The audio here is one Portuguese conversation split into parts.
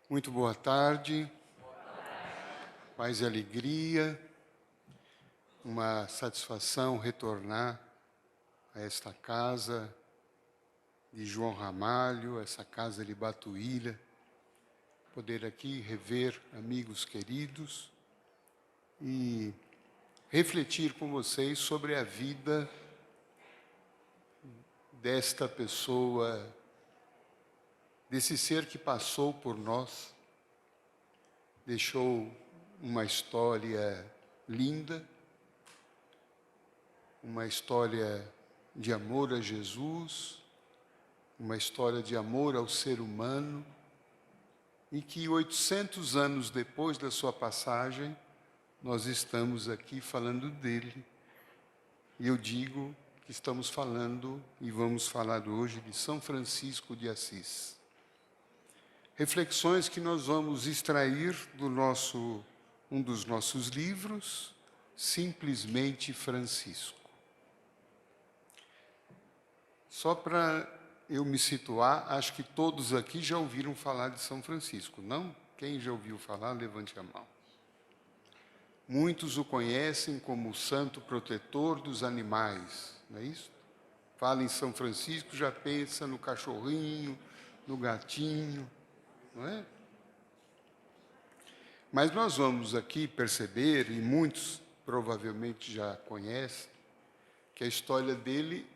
Muito boa tarde, paz e alegria, uma satisfação retornar a esta casa de João Ramalho, essa casa de Batuíra, poder aqui rever amigos queridos e refletir com vocês sobre a vida desta pessoa, desse ser que passou por nós, deixou uma história linda, uma história de amor a Jesus, uma história de amor ao ser humano, e que 800 anos depois da sua passagem, nós estamos aqui falando dele. E eu digo que estamos falando, e vamos falar hoje, de São Francisco de Assis. Reflexões que nós vamos extrair do um dos nossos livros, Simplesmente Francisco. Só para eu me situar, acho que todos aqui já ouviram falar de São Francisco, não? Quem já ouviu falar, levante a mão. Muitos o conhecem como o santo protetor dos animais, não é isso? Fala em São Francisco, já pensa no cachorrinho, no gatinho, não é? Mas nós vamos aqui perceber, e muitos provavelmente já conhecem, que a história dele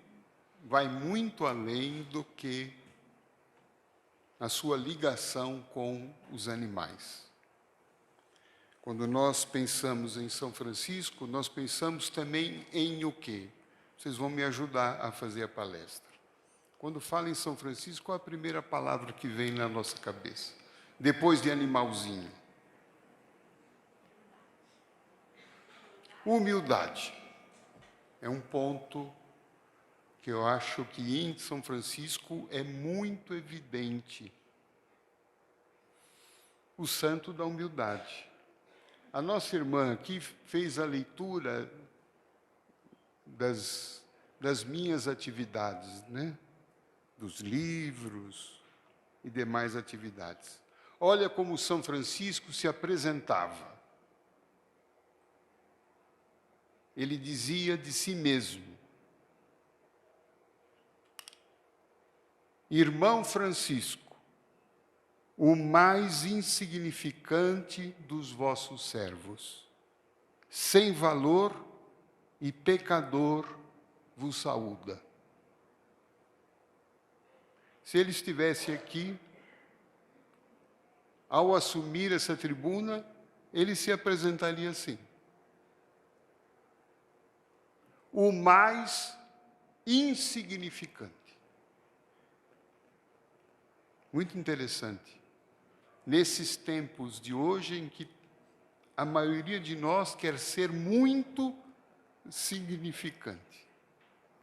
vai muito além do que a sua ligação com os animais. Quando nós pensamos em São Francisco, nós pensamos também em o quê? Vocês vão me ajudar a fazer a palestra. Quando fala em São Francisco, qual a primeira palavra que vem na nossa cabeça? Depois de animalzinho. Humildade. É um ponto que eu acho que em São Francisco é muito evidente. O santo da humildade. A nossa irmã aqui fez a leitura das minhas atividades, né? Dos livros e demais atividades. Olha como São Francisco se apresentava. Ele dizia de si mesmo: Irmão Francisco, o mais insignificante dos vossos servos, sem valor e pecador, vos saúda. Se ele estivesse aqui, ao assumir essa tribuna, ele se apresentaria assim: o mais insignificante. Muito interessante. Nesses tempos de hoje, em que a maioria de nós quer ser muito significante,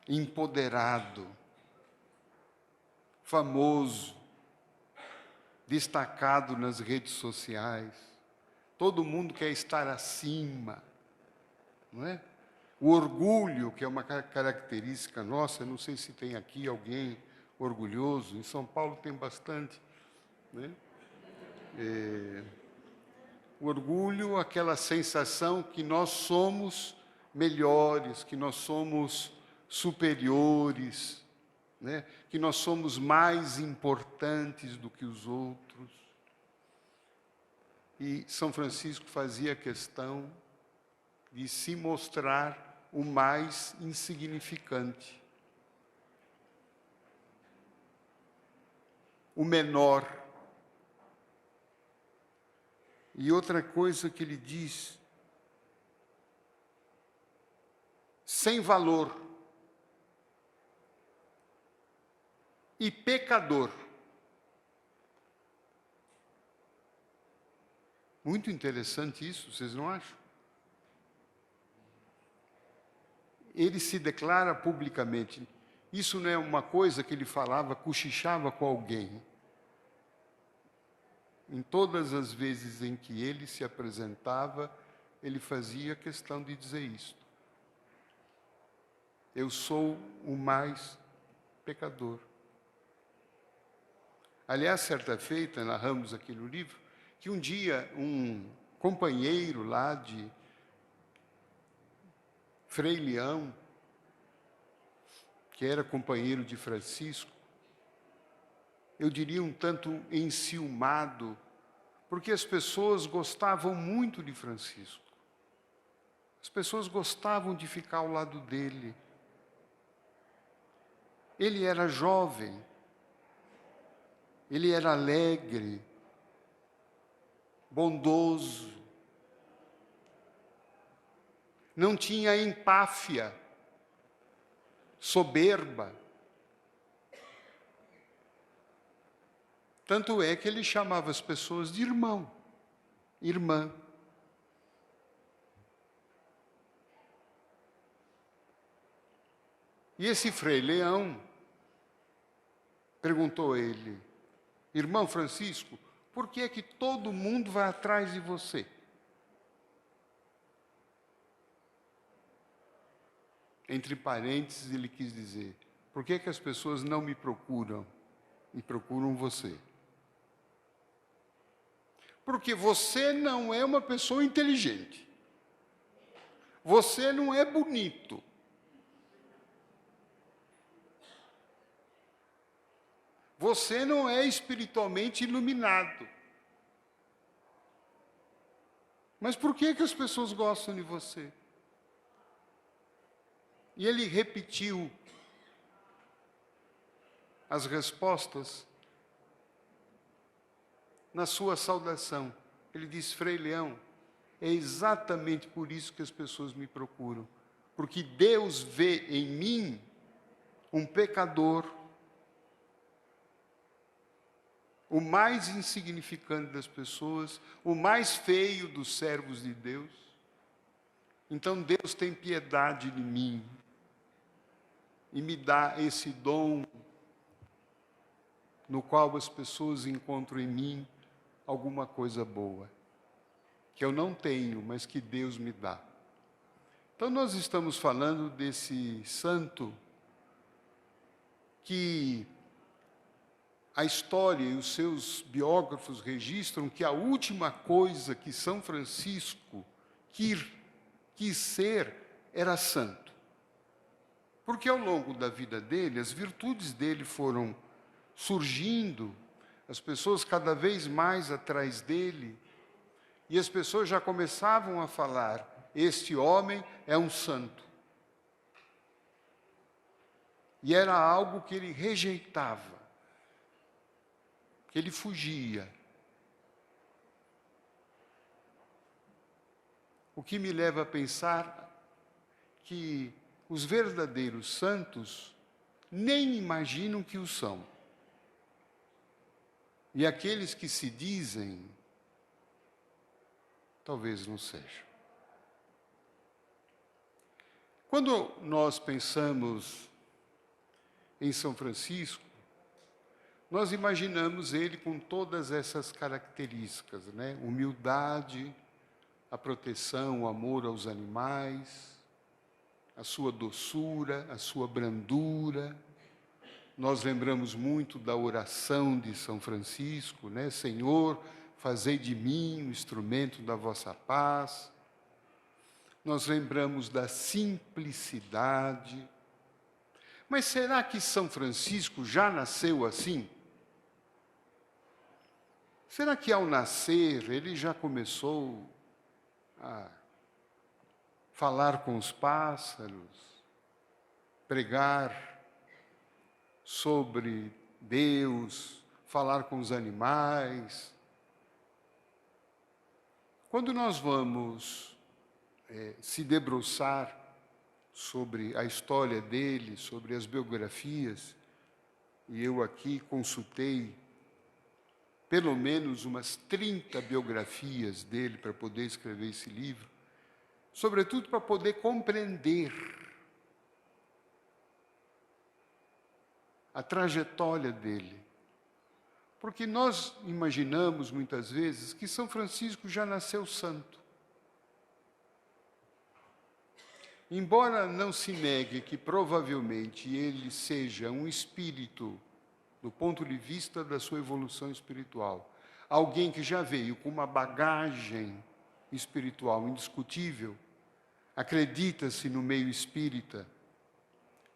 empoderado, famoso, destacado nas redes sociais, todo mundo quer estar acima, não é? O orgulho, que é uma característica nossa, não sei se tem aqui alguém orgulhoso, em São Paulo tem bastante, né? O orgulho, aquela sensação que nós somos melhores, que nós somos superiores, né? Que nós somos mais importantes do que os outros. E São Francisco fazia questão de se mostrar o mais insignificante, o menor. E outra coisa que ele diz: sem valor e pecador. Muito interessante isso, vocês não acham? Ele se declara publicamente. Isso não é uma coisa que ele falava, cochichava com alguém. Em todas as vezes em que ele se apresentava, ele fazia questão de dizer isto: eu sou o mais pecador. Aliás, certa feita, narramos aqui no livro, que um dia um companheiro lá de Frei Leão, que era companheiro de Francisco, eu diria um tanto enciumado, porque as pessoas gostavam muito de Francisco. As pessoas gostavam de ficar ao lado dele. Ele era jovem, ele era alegre, bondoso, não tinha empáfia, soberba. Tanto é que ele chamava as pessoas de irmão, irmã. E esse Frei Leão perguntou a ele: irmão Francisco, por que é que todo mundo vai atrás de você? Entre parênteses, ele quis dizer: por que é que as pessoas não me procuram e procuram você? Porque você não é uma pessoa inteligente. Você não é bonito. Você não é espiritualmente iluminado. Mas por que que as pessoas gostam de você? E ele repetiu as respostas na sua saudação. Ele disse: Frei Leão, é exatamente por isso que as pessoas me procuram. Porque Deus vê em mim um pecador, o mais insignificante das pessoas, o mais feio dos servos de Deus. Então Deus tem piedade de mim e me dá esse dom no qual as pessoas encontram em mim alguma coisa boa, que eu não tenho, mas que Deus me dá. Então nós estamos falando desse santo que a história e os seus biógrafos registram que a última coisa que São Francisco quis ser era santo. Porque ao longo da vida dele, as virtudes dele foram surgindo, as pessoas cada vez mais atrás dele, e as pessoas já começavam a falar: este homem é um santo. E era algo que ele rejeitava, que ele fugia. O que me leva a pensar que os verdadeiros santos nem imaginam que o são. E aqueles que se dizem, talvez não sejam. Quando nós pensamos em São Francisco, nós imaginamos ele com todas essas características, né? Humildade, a proteção, o amor aos animais, a sua doçura, a sua brandura. Nós lembramos muito da oração de São Francisco, né? Senhor, fazei de mim um instrumento da vossa paz. Nós lembramos da simplicidade. Mas será que São Francisco já nasceu assim? Será que ao nascer ele já começou a falar com os pássaros, pregar sobre Deus, falar com os animais? Quando nós vamos se debruçar sobre a história dele, sobre as biografias, e eu aqui consultei pelo menos umas 30 biografias dele para poder escrever esse livro, sobretudo para poder compreender a trajetória dele. Porque nós imaginamos muitas vezes que São Francisco já nasceu santo. Embora não se negue que provavelmente ele seja um espírito do do ponto de vista da sua evolução espiritual. Alguém que já veio com uma bagagem espiritual indiscutível, acredita-se no meio espírita,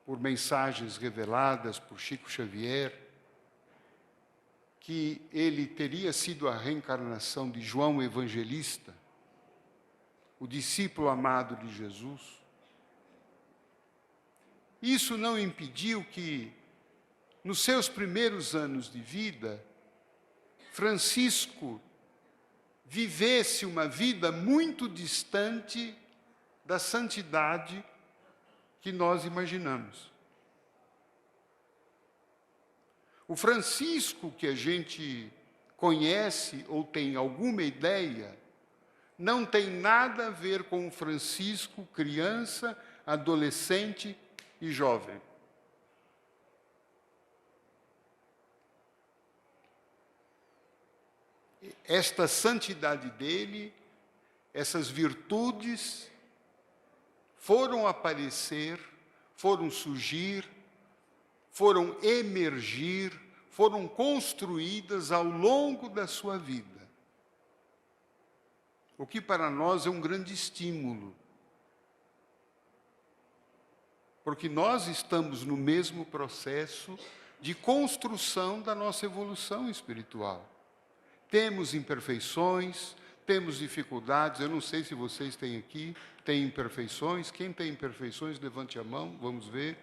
por mensagens reveladas por Chico Xavier, que ele teria sido a reencarnação de João Evangelista, o discípulo amado de Jesus. Isso não impediu que, nos seus primeiros anos de vida, Francisco vivesse uma vida muito distante da santidade que nós imaginamos. O Francisco que a gente conhece ou tem alguma ideia, não tem nada a ver com o Francisco criança, adolescente e jovem. Esta santidade dele, essas virtudes, foram aparecer, foram surgir, foram emergir, foram construídas ao longo da sua vida. O que para nós é um grande estímulo. Porque nós estamos no mesmo processo de construção da nossa evolução espiritual. Temos imperfeições, temos dificuldades. Eu não sei se vocês têm aqui, têm imperfeições. Quem tem imperfeições, levante a mão, vamos ver.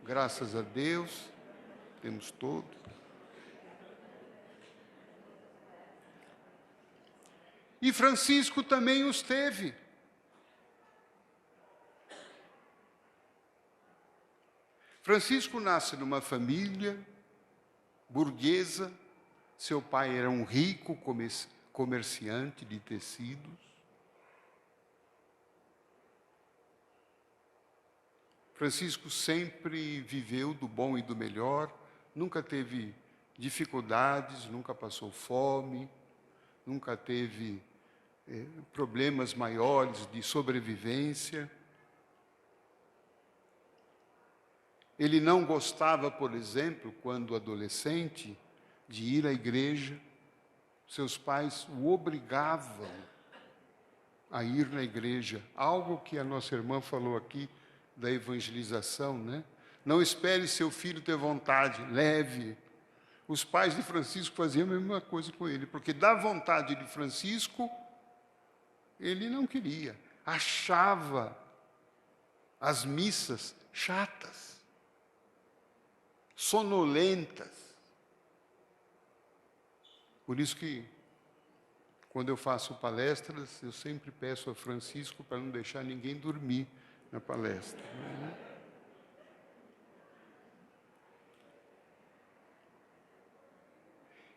Graças a Deus, temos todos. E Francisco também os teve. Francisco nasce numa família burguesa. Seu pai era um rico comerciante de tecidos. Francisco sempre viveu do bom e do melhor, nunca teve dificuldades, nunca passou fome, nunca teve problemas maiores de sobrevivência. Ele não gostava, por exemplo, quando adolescente, de ir à igreja. Seus pais o obrigavam a ir na igreja. Algo que a nossa irmã falou aqui da evangelização, né? Não espere seu filho ter vontade, leve. Os pais de Francisco faziam a mesma coisa com ele, porque da vontade de Francisco, ele não queria. Achava as missas chatas, sonolentas. Por isso que, quando eu faço palestras, eu sempre peço a Francisco para não deixar ninguém dormir na palestra.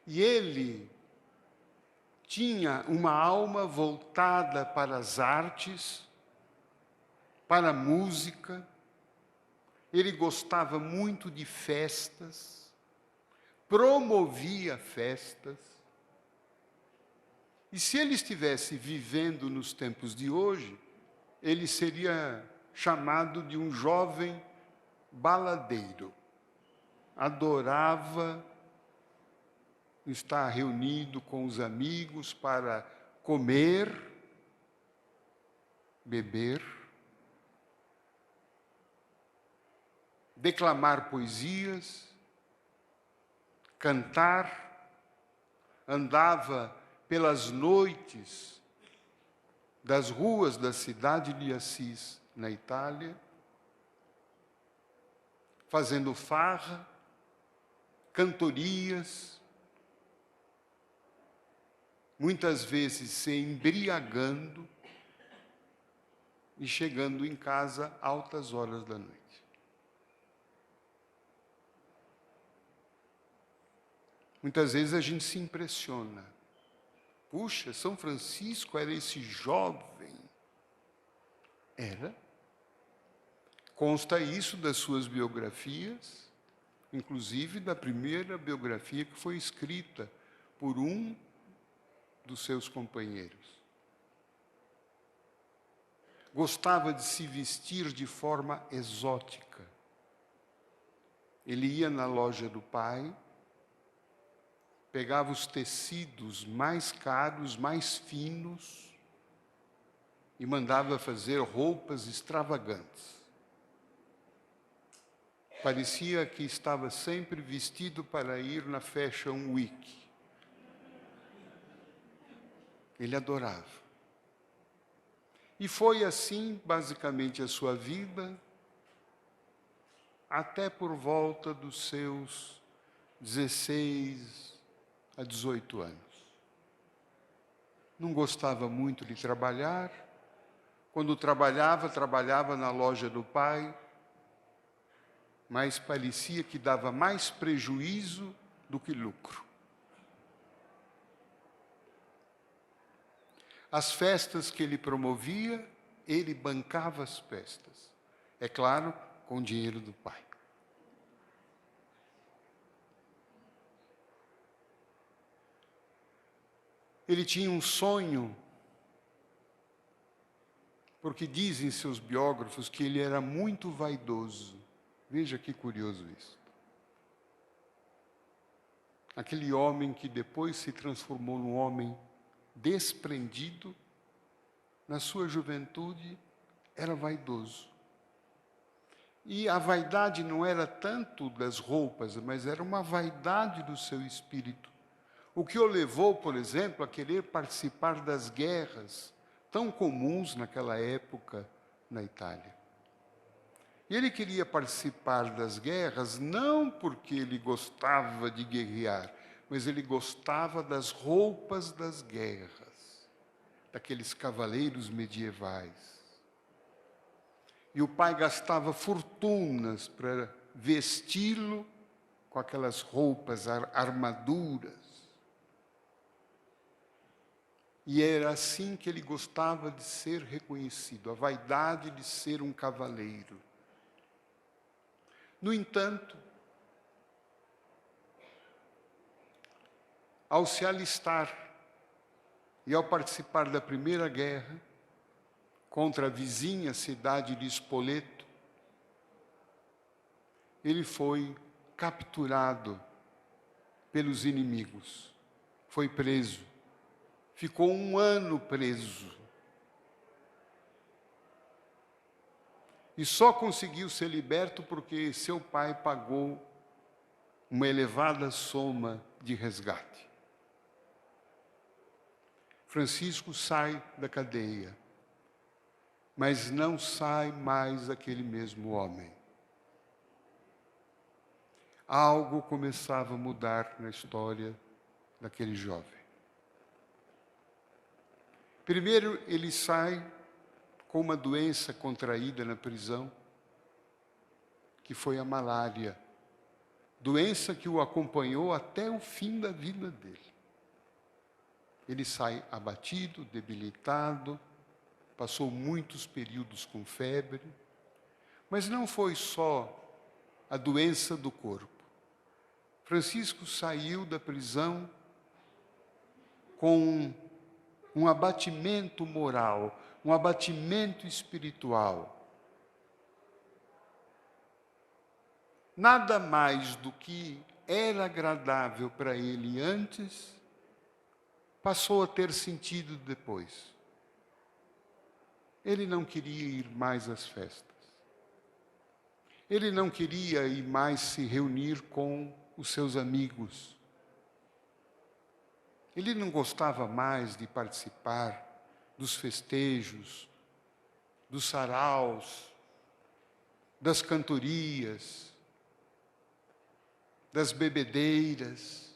E ele tinha uma alma voltada para as artes, para a música. Ele gostava muito de festas, promovia festas. E se ele estivesse vivendo nos tempos de hoje, ele seria chamado de um jovem baladeiro. Adorava estar reunido com os amigos para comer, beber, declamar poesias, cantar. Andava pelas noites das ruas da cidade de Assis, na Itália, fazendo farra, cantorias, muitas vezes se embriagando e chegando em casa altas horas da noite. Muitas vezes a gente se impressiona. Puxa, São Francisco era esse jovem. Era. Consta isso das suas biografias, inclusive da primeira biografia que foi escrita por um dos seus companheiros. Gostava de se vestir de forma exótica. Ele ia na loja do pai, pegava os tecidos mais caros, mais finos, e mandava fazer roupas extravagantes. Parecia que estava sempre vestido para ir na Fashion Week. Ele adorava. E foi assim, basicamente, a sua vida, até por volta dos seus 16 a 18 anos. Não gostava muito de trabalhar. Quando trabalhava na loja do pai, mas parecia que dava mais prejuízo do que lucro. As festas que ele promovia, ele bancava as festas. É claro, com o dinheiro do pai. Ele tinha um sonho, porque dizem seus biógrafos que ele era muito vaidoso. Veja que curioso isso. Aquele homem que depois se transformou num homem desprendido, na sua juventude, era vaidoso. E a vaidade não era tanto das roupas, mas era uma vaidade do seu espírito. O que o levou, por exemplo, a querer participar das guerras tão comuns naquela época na Itália. E ele queria participar das guerras não porque ele gostava de guerrear, mas ele gostava das roupas das guerras, daqueles cavaleiros medievais. E o pai gastava fortunas para vesti-lo com aquelas roupas, armaduras. E era assim que ele gostava de ser reconhecido, a vaidade de ser um cavaleiro. No entanto, ao se alistar e ao participar da Primeira Guerra contra a vizinha cidade de Spoleto, ele foi capturado pelos inimigos, foi preso. Ficou 1 ano preso. E só conseguiu ser liberto porque seu pai pagou uma elevada soma de resgate. Francisco sai da cadeia, mas não sai mais aquele mesmo homem. Algo começava a mudar na história daquele jovem. Primeiro, ele sai com uma doença contraída na prisão, que foi a malária. Doença que o acompanhou até o fim da vida dele. Ele sai abatido, debilitado, passou muitos períodos com febre, mas não foi só a doença do corpo. Francisco saiu da prisão com um abatimento moral, um abatimento espiritual. Nada mais do que era agradável para ele antes, passou a ter sentido depois. Ele não queria ir mais às festas. Ele não queria ir mais se reunir com os seus amigos. Ele não gostava mais de participar dos festejos, dos saraus, das cantorias, das bebedeiras.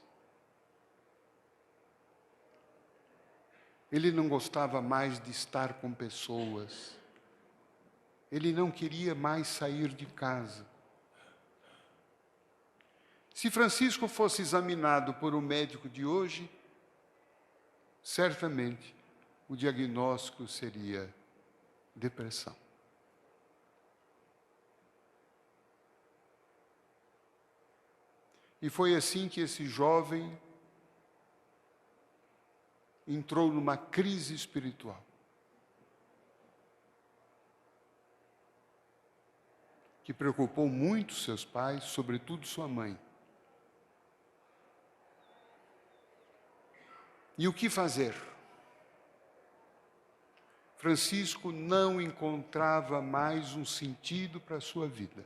Ele não gostava mais de estar com pessoas. Ele não queria mais sair de casa. Se Francisco fosse examinado por um médico de hoje, certamente o diagnóstico seria depressão. E foi assim que esse jovem entrou numa crise espiritual. Que preocupou muito seus pais, sobretudo sua mãe. E o que fazer? Francisco não encontrava mais um sentido para a sua vida.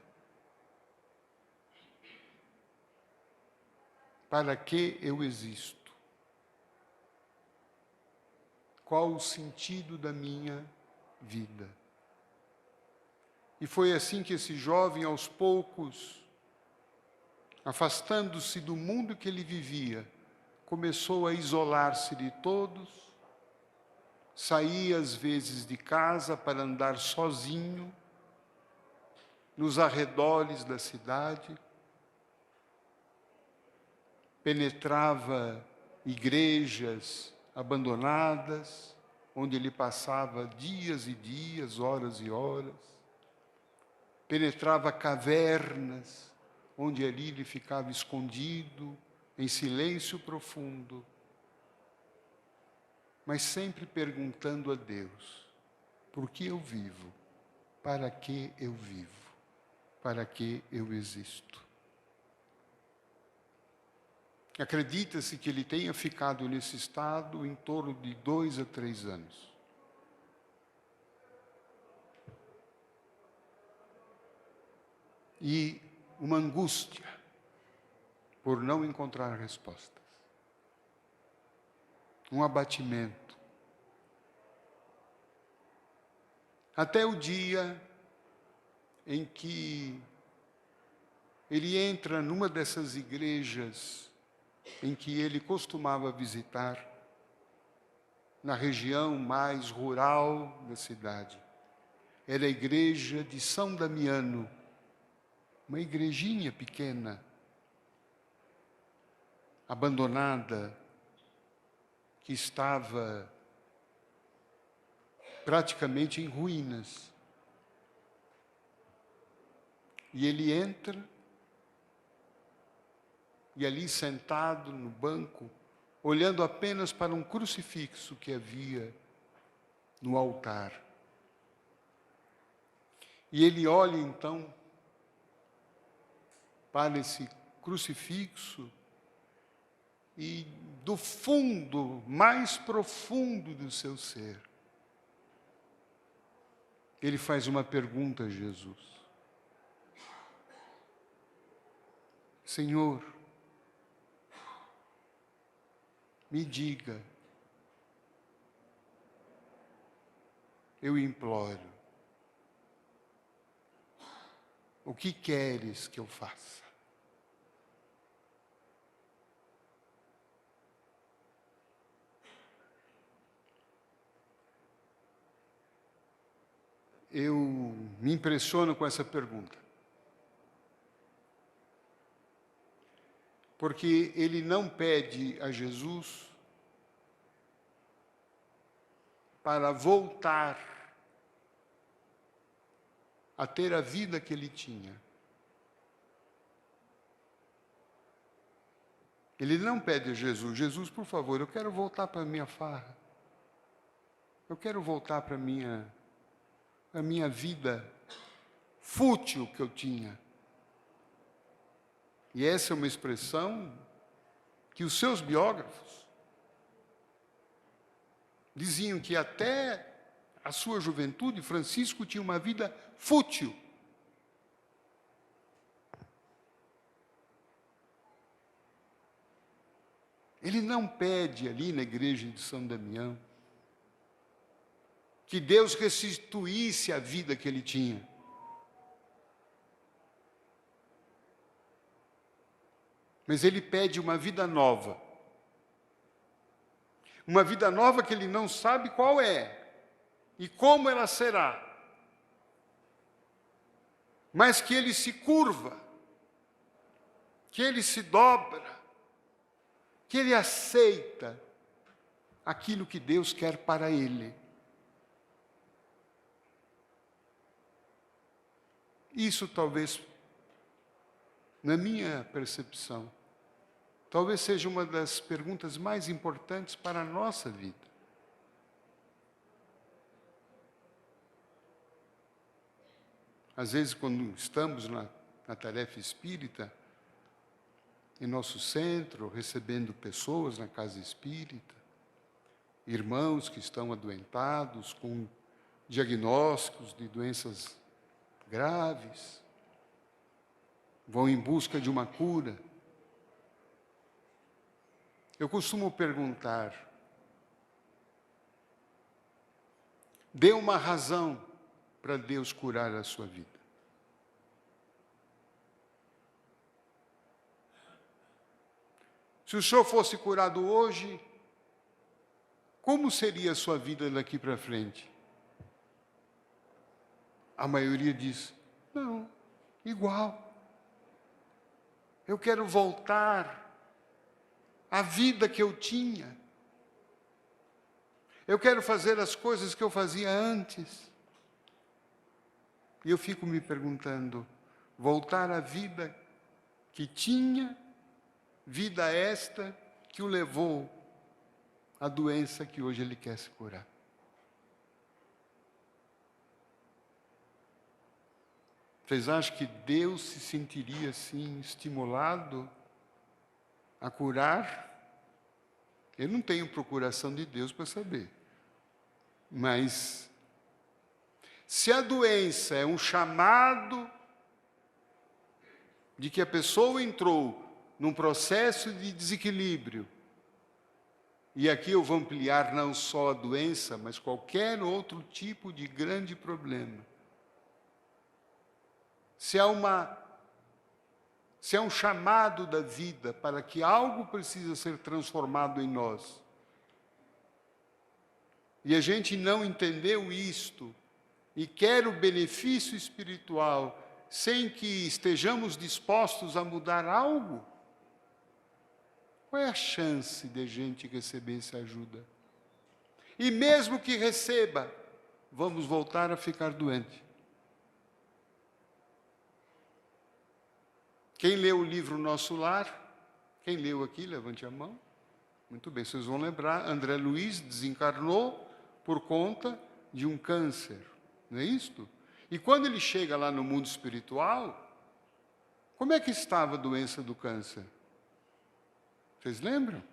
Para que eu existo? Qual o sentido da minha vida? E foi assim que esse jovem, aos poucos, afastando-se do mundo que ele vivia, começou a isolar-se de todos, saía às vezes de casa para andar sozinho, nos arredores da cidade, penetrava igrejas abandonadas, onde ele passava dias e dias, horas e horas, penetrava cavernas, onde ali ele ficava escondido, em silêncio profundo, mas sempre perguntando a Deus: por que eu vivo? Para que eu vivo? Para que eu existo? Acredita-se que ele tenha ficado nesse estado em torno de 2 a 3 anos. E uma angústia por não encontrar respostas. Um abatimento. Até o dia em que ele entra numa dessas igrejas em que ele costumava visitar, na região mais rural da cidade. Era a igreja de São Damiano, uma igrejinha pequena, abandonada, que estava praticamente em ruínas. E ele entra, e ali sentado no banco, olhando apenas para um crucifixo que havia no altar. E ele olha então para esse crucifixo e do fundo, mais profundo do seu ser, ele faz uma pergunta a Jesus: Senhor, me diga, eu imploro, o que queres que eu faça? Eu me impressiono com essa pergunta, porque ele não pede a Jesus para voltar a ter a vida que ele tinha. Ele não pede a Jesus: Jesus, por favor, eu quero voltar para a minha farra. Eu quero voltar para a minha vida fútil que eu tinha. E essa é uma expressão que os seus biógrafos diziam que até a sua juventude, Francisco tinha uma vida fútil. Ele não pede ali na igreja de São Damião que Deus restituísse a vida que ele tinha. Mas ele pede uma vida nova. Uma vida nova que ele não sabe qual é e como ela será. Mas que ele se curva, que ele se dobra, que ele aceita aquilo que Deus quer para ele. Isso talvez, na minha percepção, talvez seja uma das perguntas mais importantes para a nossa vida. Às vezes, quando estamos na tarefa espírita, em nosso centro, recebendo pessoas na casa espírita, irmãos que estão adoentados, com diagnósticos de doenças graves, vão em busca de uma cura. Eu costumo perguntar, dê uma razão para Deus curar a sua vida. Se o senhor fosse curado hoje, como seria a sua vida daqui para frente? A maioria diz, não, igual. Eu quero voltar à vida que eu tinha. Eu quero fazer as coisas que eu fazia antes. E eu fico me perguntando, voltar à vida que tinha, vida esta que o levou à doença que hoje ele quer se curar. Vocês acham que Deus se sentiria assim, estimulado a curar? Eu não tenho procuração de Deus para saber. Mas, se a doença é um chamado de que a pessoa entrou num processo de desequilíbrio, e aqui eu vou ampliar não só a doença, mas qualquer outro tipo de grande problema. Se é um chamado da vida para que algo precisa ser transformado em nós, e a gente não entendeu isto, e quer o benefício espiritual, sem que estejamos dispostos a mudar algo, qual é a chance de a gente receber essa ajuda? E mesmo que receba, vamos voltar a ficar doente. Quem leu o livro Nosso Lar? Quem leu aqui, levante a mão. Muito bem, vocês vão lembrar, André Luiz desencarnou por conta de um câncer, não é isto? E quando ele chega lá no mundo espiritual, como é que estava a doença do câncer? Vocês lembram?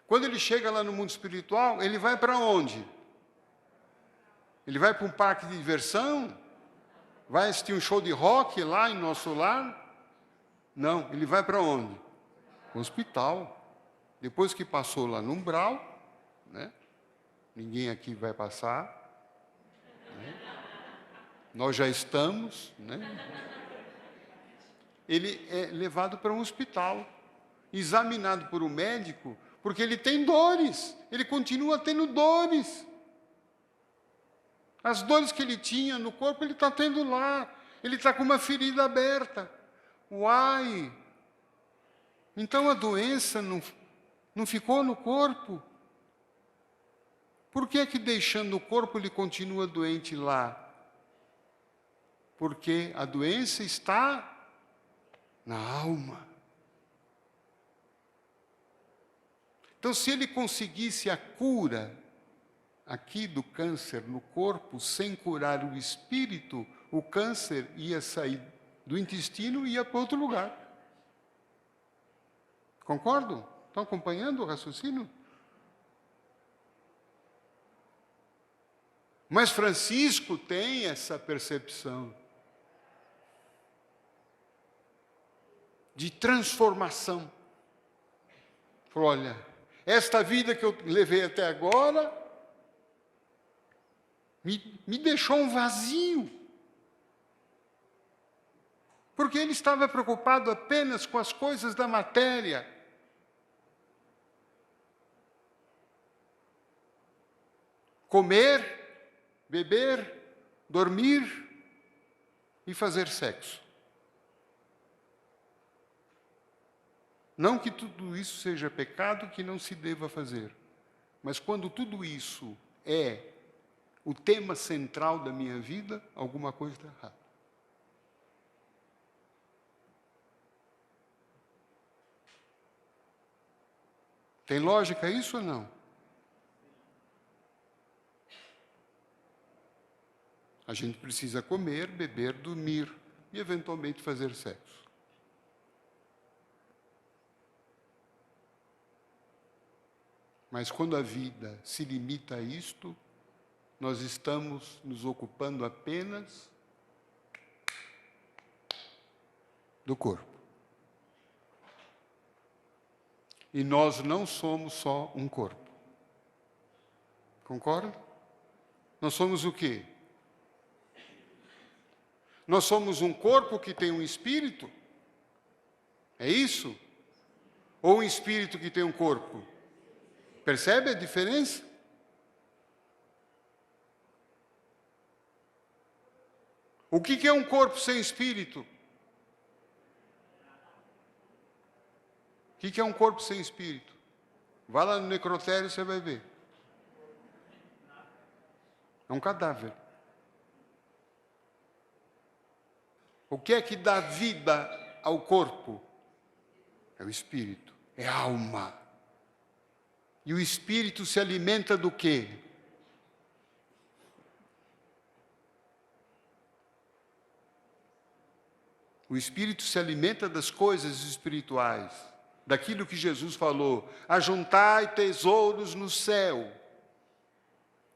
Quando ele chega lá no mundo espiritual, ele vai para onde? Ele vai para um parque de diversão? Vai assistir um show de rock lá em Nosso Lar? Não, ele vai para onde? Para o hospital. Depois que passou lá no umbral, né? Ninguém aqui vai passar, né? Nós já estamos, né? Ele é levado para um hospital, examinado por um médico, porque ele tem dores, ele continua tendo dores. As dores que ele tinha no corpo, ele está tendo lá. Ele está com uma ferida aberta. Uai! Então a doença não ficou no corpo. Por que é que deixando o corpo ele continua doente lá? Porque a doença está na alma. Então, se ele conseguisse a cura aqui do câncer no corpo, sem curar o espírito, o câncer ia sair do intestino e ia para outro lugar. Concordam? Estão acompanhando o raciocínio? Mas Francisco tem essa percepção de transformação. Falou, olha, esta vida que eu levei até agora me deixou um vazio. Porque ele estava preocupado apenas com as coisas da matéria. Comer, beber, dormir e fazer sexo. Não que tudo isso seja pecado, que não se deva fazer. Mas quando tudo isso é o tema central da minha vida, alguma coisa está errada. Tem lógica isso ou não? A gente precisa comer, beber, dormir e, eventualmente, fazer sexo. Mas quando a vida se limita a isto, nós estamos nos ocupando apenas do corpo. E nós não somos só um corpo. Concorda? Nós somos o quê? Nós somos um corpo que tem um espírito? É isso? Ou um espírito que tem um corpo? Percebe a diferença? O que é um corpo sem espírito? O que é um corpo sem espírito? Vá lá no necrotério e você vai ver. É um cadáver. O que é que dá vida ao corpo? É o espírito, é a alma. E o espírito se alimenta do quê? O espírito se alimenta das coisas espirituais, daquilo que Jesus falou: ajuntai tesouros no céu,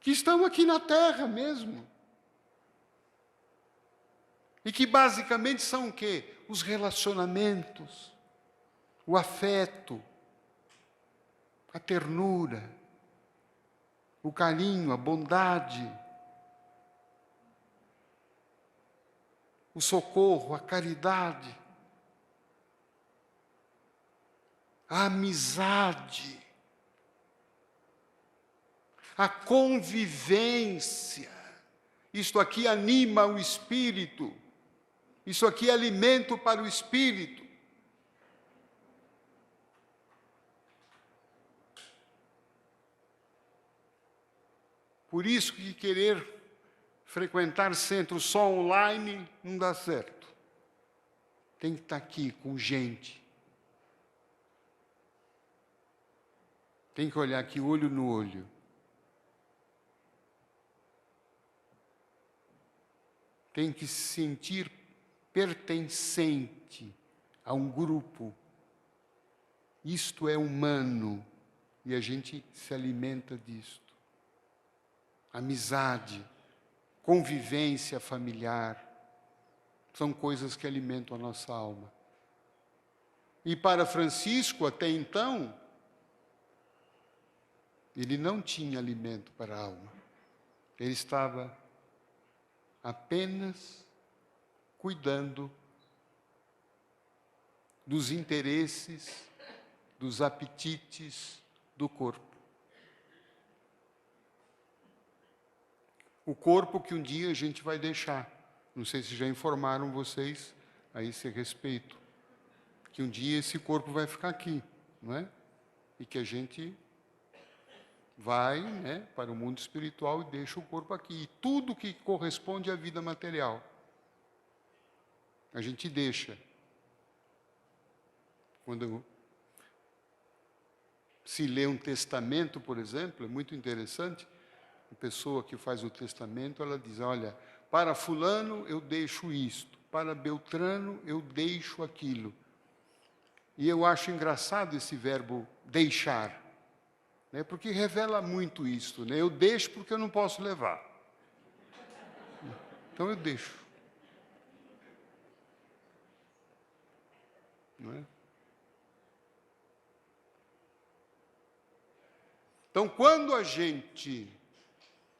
que estão aqui na terra mesmo. E que basicamente são o quê? Os relacionamentos, o afeto, a ternura, o carinho, a bondade, o socorro, a caridade, a amizade, a convivência. Isto aqui anima o espírito. Isso aqui é alimento para o espírito. Por isso que querer frequentar centro só online não dá certo. Tem que estar aqui com gente. Tem que olhar aqui olho no olho. Tem que se sentir pertencente a um grupo. Isto é humano e a gente se alimenta disto. Amizade, convivência familiar, são coisas que alimentam a nossa alma. E para Francisco, até então, ele não tinha alimento para a alma. Ele estava apenas cuidando dos interesses, dos apetites do corpo. O corpo que um dia a gente vai deixar. Não sei se já informaram vocês a esse respeito. Que um dia esse corpo vai ficar aqui, não é? E que a gente vai, né, para o mundo espiritual e deixa o corpo aqui. E tudo que corresponde à vida material, a gente deixa. Quando se lê um testamento, por exemplo, é muito interessante. A pessoa que faz o testamento, ela diz: olha, para fulano eu deixo isto, para Beltrano eu deixo aquilo. E eu acho engraçado esse verbo deixar, né, porque revela muito isto, né? Eu deixo porque eu não posso levar. Então eu deixo. Não é? Então, quando a gente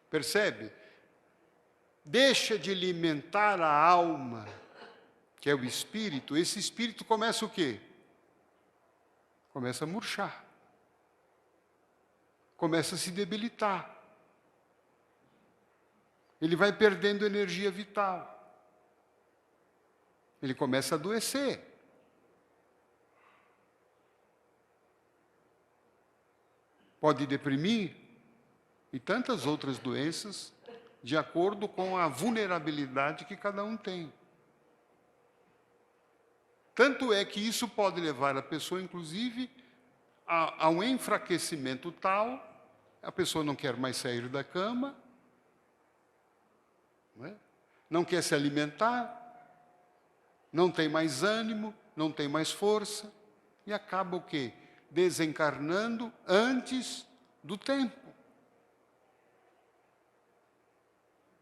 percebe, deixa de alimentar a alma, que é o espírito, esse espírito começa o quê? Começa a murchar. Começa a se debilitar. Ele vai perdendo energia vital. Ele começa a adoecer. Pode deprimir e tantas outras doenças, de acordo com a vulnerabilidade que cada um tem. Tanto é que isso pode levar a pessoa, inclusive, a um enfraquecimento tal, a pessoa não quer mais sair da cama, não quer se alimentar, não tem mais ânimo, não tem mais força, e acaba o quê? Desencarnando antes do tempo.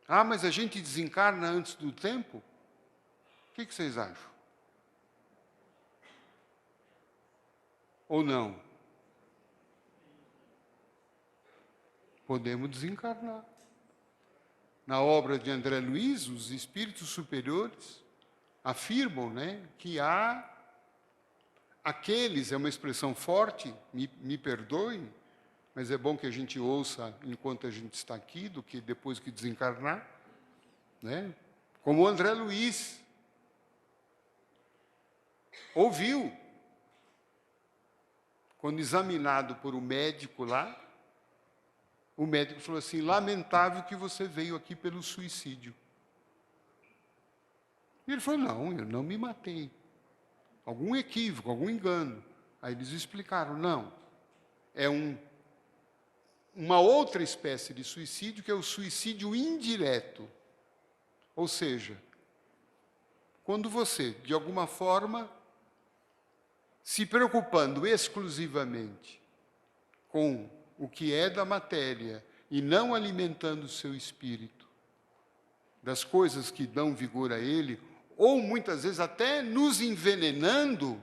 Ah, mas a gente desencarna antes do tempo? O que vocês acham? Ou não? Podemos desencarnar. Na obra de André Luiz, os espíritos superiores afirmam, que há aqueles, é uma expressão forte, me perdoem, mas é bom que a gente ouça enquanto a gente está aqui, do que depois que desencarnar, como André Luiz ouviu, quando examinado por um médico lá, o médico falou assim: lamentável que você veio aqui pelo suicídio. E ele falou: não, eu não me matei. Algum equívoco, algum engano. Aí eles explicaram: não, é uma outra espécie de suicídio, que é o suicídio indireto. Ou seja, quando você, de alguma forma, se preocupando exclusivamente com o que é da matéria e não alimentando o seu espírito das coisas que dão vigor a ele, ou muitas vezes até nos envenenando,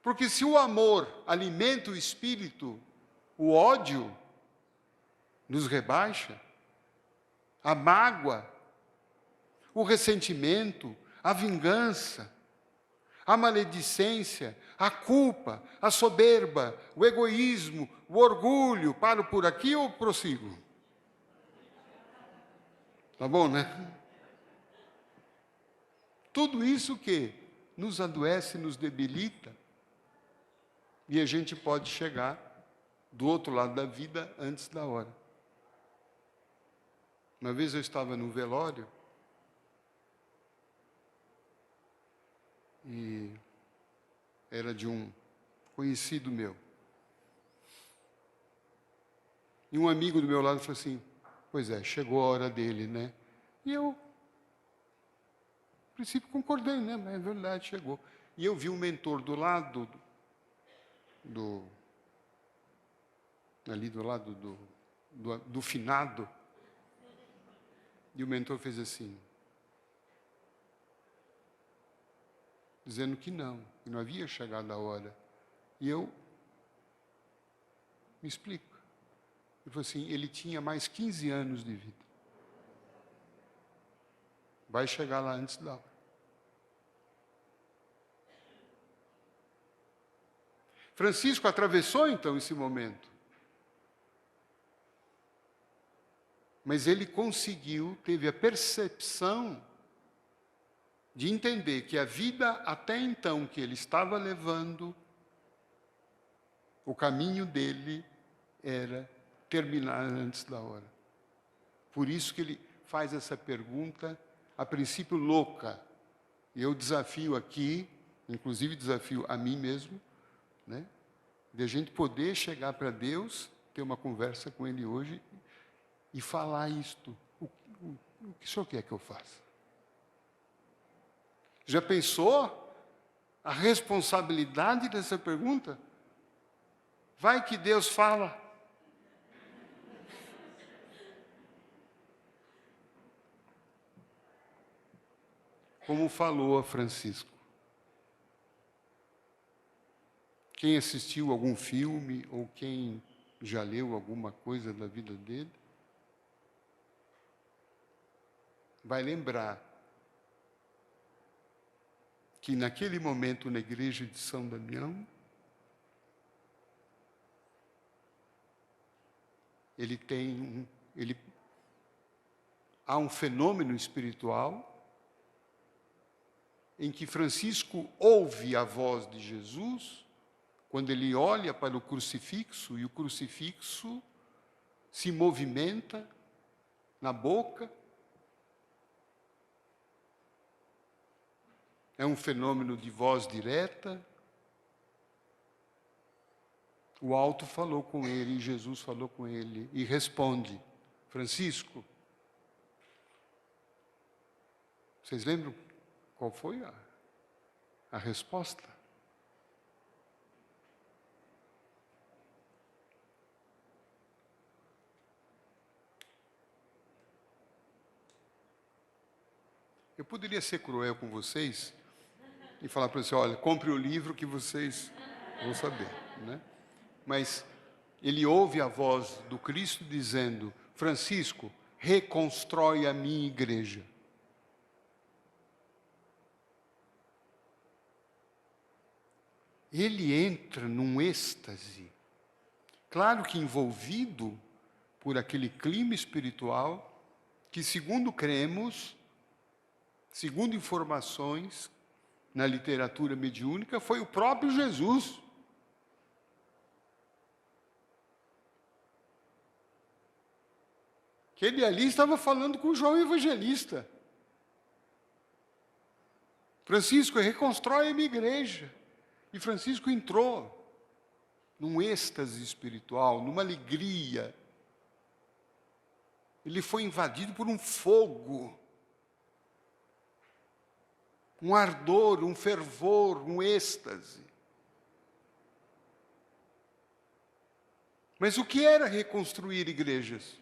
porque se o amor alimenta o espírito, o ódio nos rebaixa, a mágoa, o ressentimento, a vingança, a maledicência, a culpa, a soberba, o egoísmo, o orgulho. Paro por aqui ou prossigo? Tá bom, né? Tudo isso que nos adoece, nos debilita, e a gente pode chegar do outro lado da vida antes da hora. Uma vez eu estava no velório, e era de um conhecido meu. E um amigo do meu lado falou assim: pois é, chegou a hora dele, né? E eu, a princípio, concordei, né? Mas é verdade, chegou. E eu vi um mentor do lado ali do lado do finado, e o mentor fez assim, dizendo que não havia chegado a hora. E eu me explico. Ele falou assim: ele tinha mais 15 anos de vida. Vai chegar lá antes da hora. Francisco atravessou então esse momento. Mas ele conseguiu, teve a percepção de entender que a vida até então que ele estava levando, o caminho dele era terminar antes da hora. Por isso que ele faz essa pergunta, a princípio louca. E eu desafio aqui, inclusive desafio a mim mesmo, de a gente poder chegar para Deus, ter uma conversa com Ele hoje e falar isto. O que o senhor quer que eu faça? Já pensou a responsabilidade dessa pergunta? Vai que Deus fala. Como falou a Francisco. Quem assistiu algum filme ou quem já leu alguma coisa da vida dele, vai lembrar que naquele momento na igreja de São Damião, há um fenômeno espiritual em que Francisco ouve a voz de Jesus quando ele olha para o crucifixo, e o crucifixo se movimenta na boca. É um fenômeno de voz direta. O alto falou com ele, e Jesus falou com ele, e responde: Francisco, vocês lembram qual foi a resposta? Eu poderia ser cruel com vocês e falar para você, olha, compre o livro que vocês vão saber, né? Mas ele ouve a voz do Cristo dizendo, Francisco, reconstrói a minha igreja. Ele entra num êxtase, claro que envolvido por aquele clima espiritual, que segundo cremos, segundo informações na literatura mediúnica, foi o próprio Jesus. Que ele ali estava falando com João Evangelista. Francisco, reconstrói a minha igreja. E Francisco entrou num êxtase espiritual, numa alegria. Ele foi invadido por um fogo, um ardor, um fervor, um êxtase. Mas o que era reconstruir igrejas?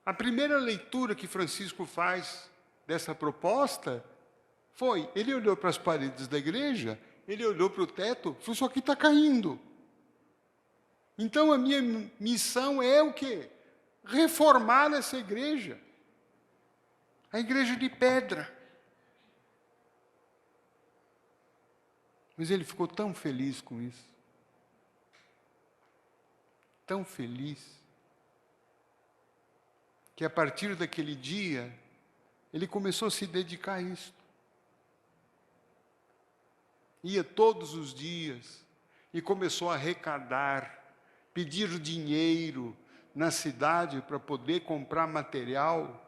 A primeira leitura que Francisco faz dessa proposta foi, ele olhou para as paredes da igreja, ele olhou para o teto, falou, isso aqui está caindo. Então a minha missão é o quê? Reformar essa igreja. A igreja de pedra. Mas ele ficou tão feliz com isso. Tão feliz. Que a partir daquele dia, ele começou a se dedicar a isso. Ia todos os dias e começou a arrecadar, pedir dinheiro na cidade para poder comprar material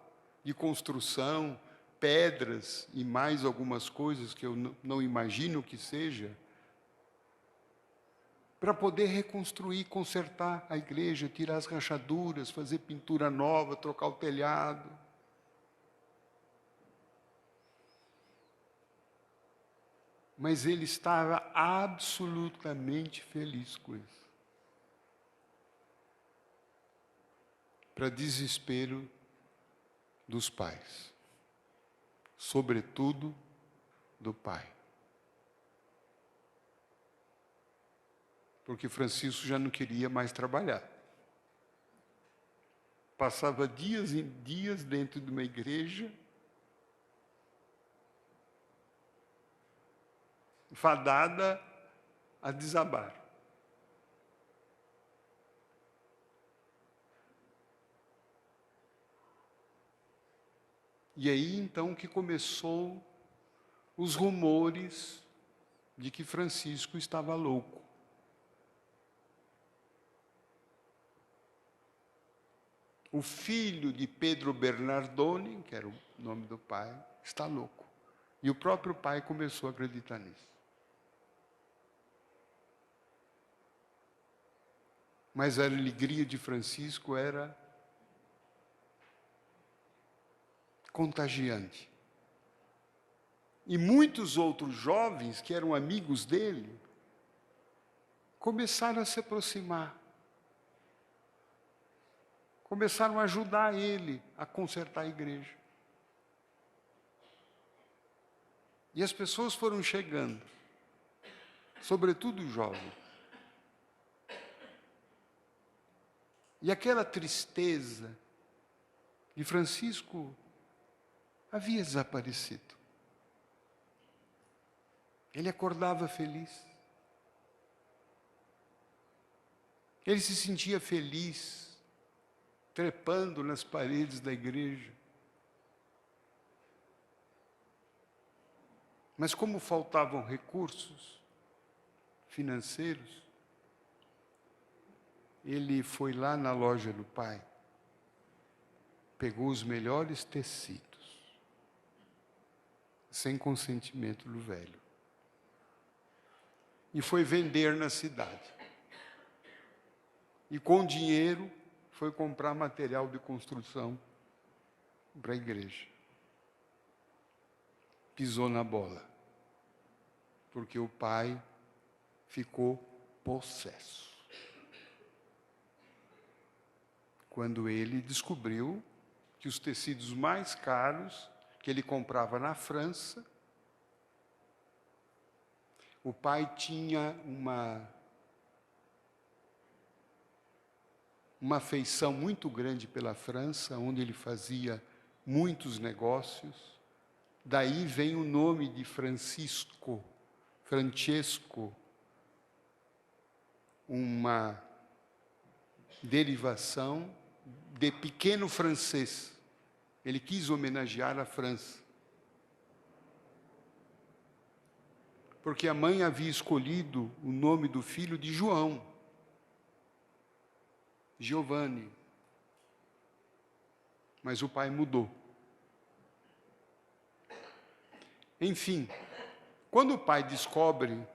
de construção, pedras e mais algumas coisas que eu não imagino que seja, para poder reconstruir, consertar a igreja, tirar as rachaduras, fazer pintura nova, trocar o telhado. Mas ele estava absolutamente feliz com isso. Para desespero dos pais. Sobretudo do pai. Porque Francisco já não queria mais trabalhar. Passava dias e dias dentro de uma igreja, fadada a desabar. E aí então que começou os rumores de que Francisco estava louco. O filho de Pedro Bernardoni, que era o nome do pai, está louco. E o próprio pai começou a acreditar nisso. Mas a alegria de Francisco era contagiante. E muitos outros jovens que eram amigos dele começaram a se aproximar. Começaram a ajudar ele a consertar a igreja. E as pessoas foram chegando, sobretudo os jovens. E aquela tristeza de Francisco havia desaparecido. Ele acordava feliz. Ele se sentia feliz, trepando nas paredes da igreja. Mas como faltavam recursos financeiros, ele foi lá na loja do pai, pegou os melhores tecidos, sem consentimento do velho, e foi vender na cidade. E com dinheiro foi comprar material de construção para a igreja. Pisou na bola, porque o pai ficou possesso. Quando ele descobriu que que os tecidos mais caros, que ele comprava na França. O pai tinha uma afeição muito grande pela França, onde ele fazia muitos negócios. Daí vem o nome de Francesco, uma derivação de pequeno francês. Ele quis homenagear a França. Porque a mãe havia escolhido o nome do filho de João, Giovanni. Mas o pai mudou. Enfim, quando o pai descobre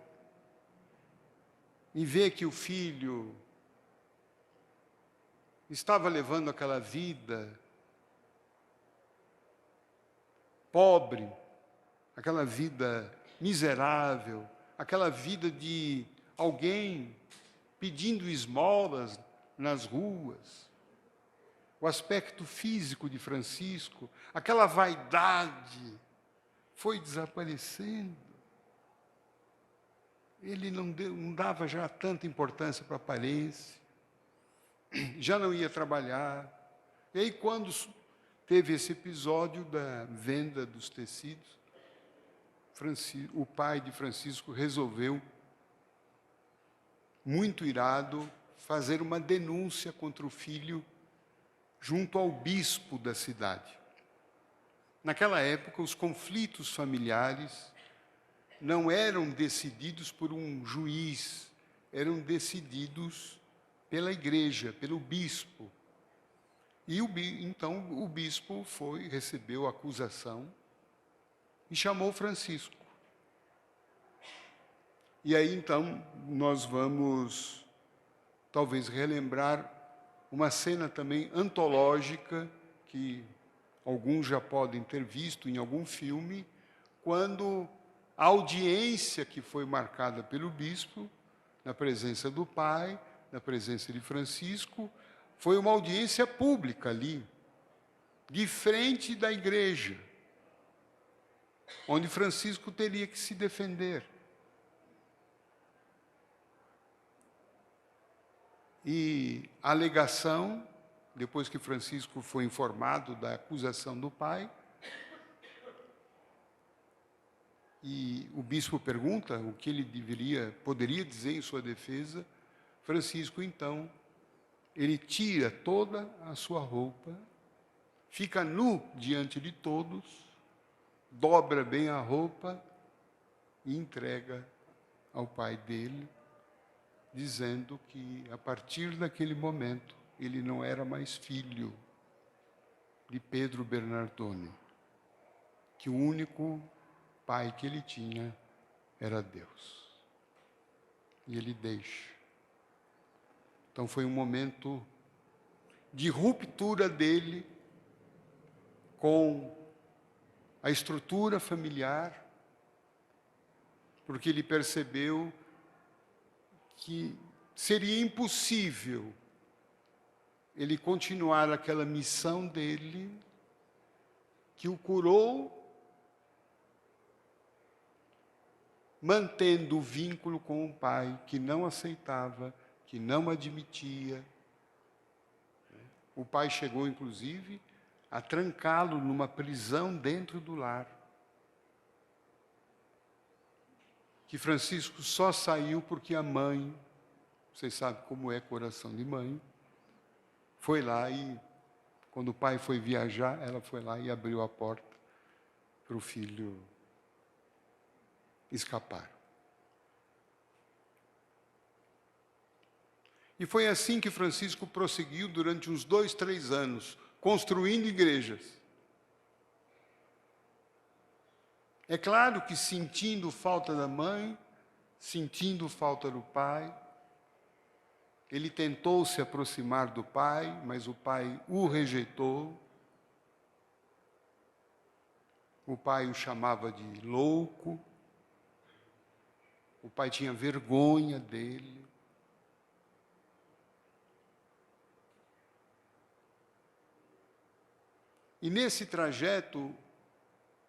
e vê que o filho estava levando aquela vida pobre, aquela vida miserável, aquela vida de alguém pedindo esmolas nas ruas, o aspecto físico de Francisco, aquela vaidade foi desaparecendo. Ele não dava já tanta importância para a aparência, já não ia trabalhar. E aí, quando teve esse episódio da venda dos tecidos, o pai de Francisco resolveu, muito irado, fazer uma denúncia contra o filho junto ao bispo da cidade. Naquela época, os conflitos familiares não eram decididos por um juiz, eram decididos pela igreja, pelo bispo. E então o bispo recebeu a acusação e chamou Francisco. E aí então nós vamos talvez relembrar uma cena também antológica que alguns já podem ter visto em algum filme, quando a audiência que foi marcada pelo bispo, na presença do pai, na presença de Francisco, foi uma audiência pública ali, de frente da igreja, onde Francisco teria que se defender. E a alegação, depois que Francisco foi informado da acusação do pai, e o bispo pergunta o que ele poderia dizer em sua defesa, Francisco, então, ele tira toda a sua roupa, fica nu diante de todos, dobra bem a roupa e entrega ao pai dele, dizendo que, a partir daquele momento, ele não era mais filho de Pedro Bernardone, que o único pai que ele tinha era Deus. E ele deixa. Então foi um momento de ruptura dele com a estrutura familiar, porque ele percebeu que seria impossível ele continuar aquela missão dele, que o curou, mantendo o vínculo com o pai, que não aceitava, que não admitia. O pai chegou, inclusive, a trancá-lo numa prisão dentro do lar. Que Francisco só saiu porque a mãe, vocês sabem como é coração de mãe, foi lá e, quando o pai foi viajar, ela foi lá e abriu a porta para o filho escapar. E foi assim que Francisco prosseguiu durante uns 2, 3 anos, construindo igrejas. É claro que sentindo falta da mãe, sentindo falta do pai, ele tentou se aproximar do pai, mas o pai o rejeitou. O pai o chamava de louco. O pai tinha vergonha dele. E nesse trajeto,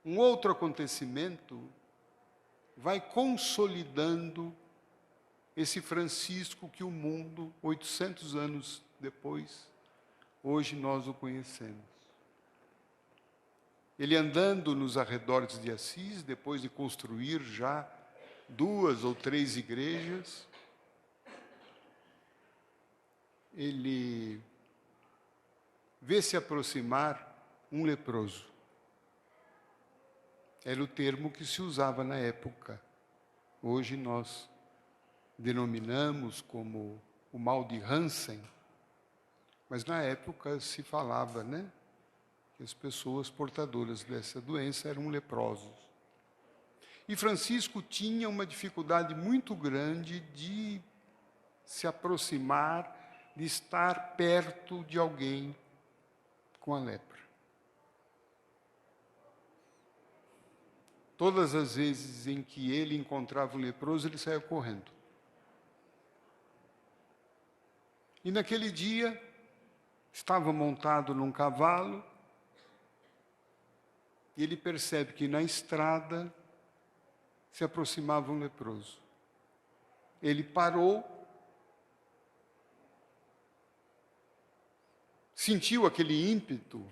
um outro acontecimento vai consolidando esse Francisco que o mundo, 800 anos depois, hoje nós o conhecemos. Ele andando nos arredores de Assis, depois de construir já 2 ou 3 igrejas, ele vê se aproximar um leproso. Era o termo que se usava na época. Hoje nós denominamos como o mal de Hansen, mas na época se falava, né, que as pessoas portadoras dessa doença eram leprosos. E Francisco tinha uma dificuldade muito grande de se aproximar, de estar perto de alguém com a lepra. Todas as vezes em que ele encontrava o leproso, ele saía correndo. E naquele dia, estava montado num cavalo, e ele percebe que na estrada se aproximava um leproso. Ele parou, sentiu aquele ímpeto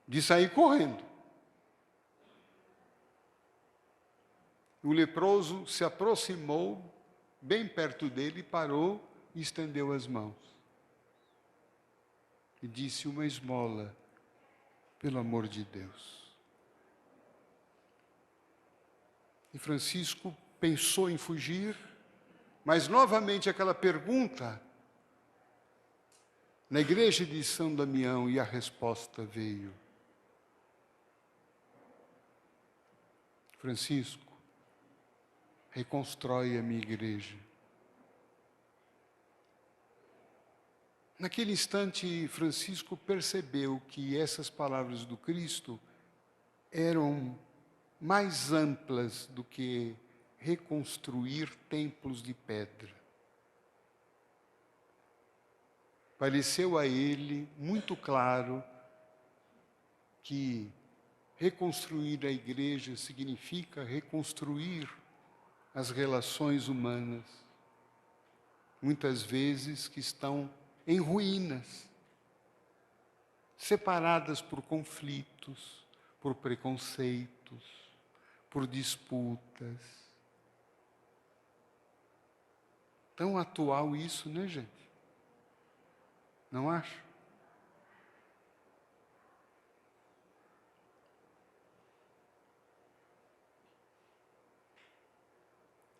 de sair correndo. O leproso se aproximou bem perto dele, parou e estendeu as mãos. E disse: uma esmola, pelo amor de Deus. E Francisco pensou em fugir, mas novamente aquela pergunta na igreja de São Damião, e a resposta veio: Francisco, reconstrói a minha igreja. Naquele instante, Francisco percebeu que essas palavras do Cristo eram mais amplas do que reconstruir templos de pedra. Pareceu a ele muito claro que reconstruir a igreja significa reconstruir as relações humanas, muitas vezes que estão em ruínas, separadas por conflitos, por preconceitos, por disputas. Tão atual isso, né, gente? Não acha?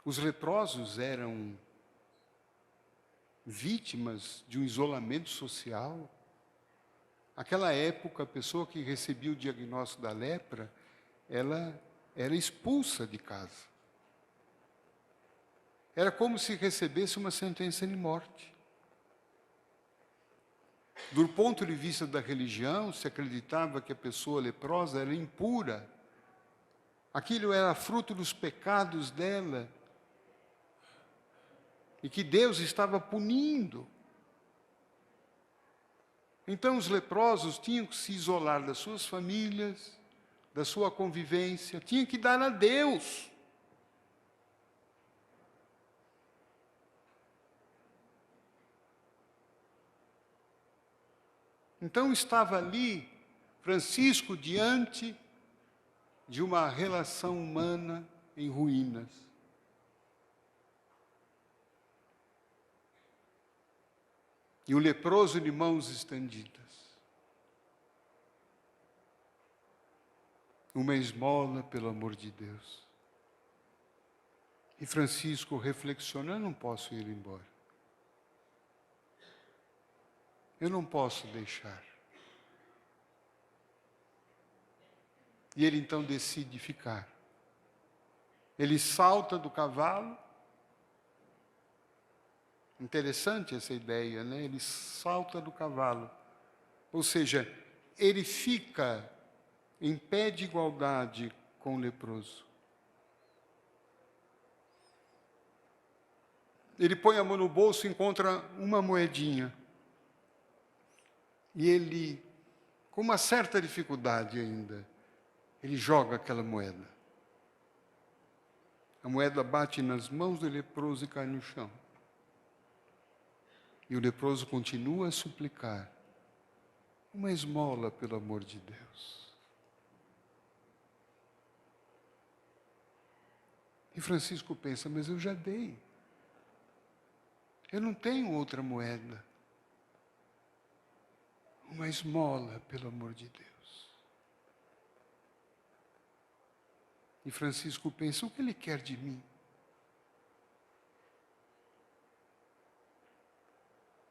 Os leprosos eram vítimas de um isolamento social. Naquela época, a pessoa que recebia o diagnóstico da lepra, ela era expulsa de casa. Era como se recebesse uma sentença de morte. Do ponto de vista da religião, se acreditava que a pessoa leprosa era impura. Aquilo era fruto dos pecados dela, e que Deus estava punindo. Então os leprosos tinham que se isolar das suas famílias, da sua convivência, tinham que dar a Deus. Então estava ali Francisco diante de uma relação humana em ruínas. E o leproso de mãos estendidas. Uma esmola, pelo amor de Deus. E Francisco reflexionou: eu não posso ir embora. Eu não posso deixar. E ele então decide ficar. Ele salta do cavalo. Interessante essa ideia, né? Ele salta do cavalo. Ou seja, ele fica em pé de igualdade com o leproso. Ele põe a mão no bolso e encontra uma moedinha. E ele com uma certa dificuldade ainda, ele joga aquela moeda. A moeda bate nas mãos do leproso e cai no chão. E o leproso continua a suplicar: uma esmola, pelo amor de Deus. E Francisco pensa: mas eu já dei. Eu não tenho outra moeda. Uma esmola, pelo amor de Deus. E Francisco pensa: o que ele quer de mim?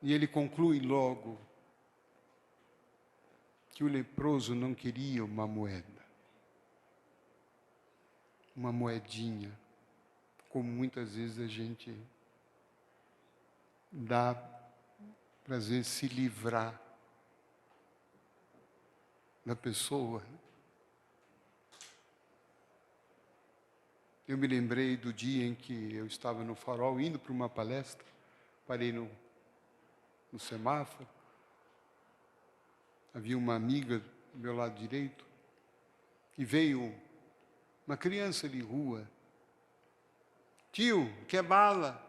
E ele conclui logo que o leproso não queria uma moeda, uma moedinha, como muitas vezes a gente dá para, às vezes, se livrar da pessoa. Eu me lembrei do dia em que eu estava no Farol, indo para uma palestra, parei no semáforo, havia uma amiga do meu lado direito, e veio uma criança de rua: tio, quer bala?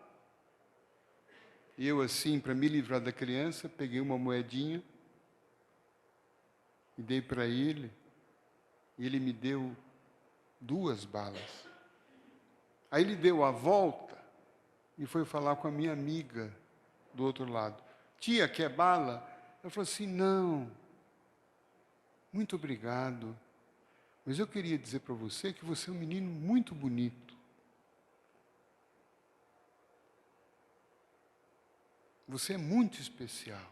E eu, assim, para me livrar da criança, peguei uma moedinha e dei para ele, e ele me deu 2 balas. Aí ele deu a volta e foi falar com a minha amiga do outro lado: tia, quer bala? Ela falou assim: não, muito obrigado, mas eu queria dizer para você que você é um menino muito bonito. Você é muito especial.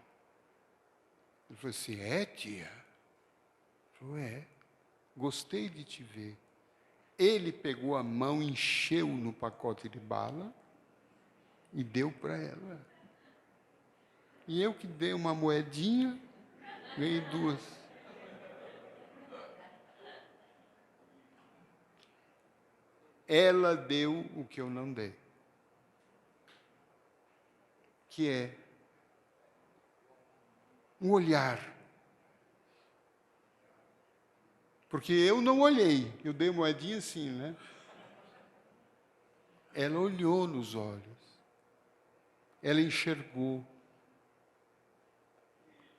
Ele falou assim: é, tia? Ele falou: é, gostei de te ver. Ele pegou a mão, encheu no pacote de bala e deu para ela. E eu que dei uma moedinha, ganhei 2. Ela deu o que eu não dei, que é um olhar. Porque eu não olhei, eu dei moedinha assim, né? Ela olhou nos olhos, ela enxergou.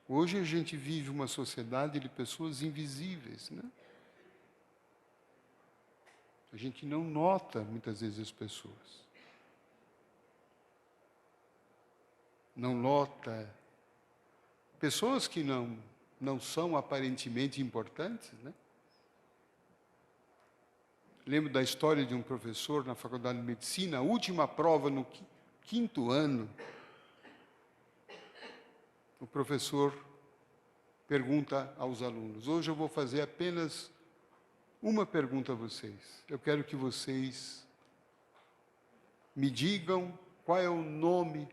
Hoje a gente vive uma sociedade de pessoas invisíveis, né? A gente não nota muitas vezes as pessoas. Não nota pessoas que não são aparentemente importantes, né? Lembro da história de um professor na faculdade de medicina, a última prova no 5º ano. O professor pergunta aos alunos: hoje eu vou fazer apenas uma pergunta a vocês. Eu quero que vocês me digam qual é o nome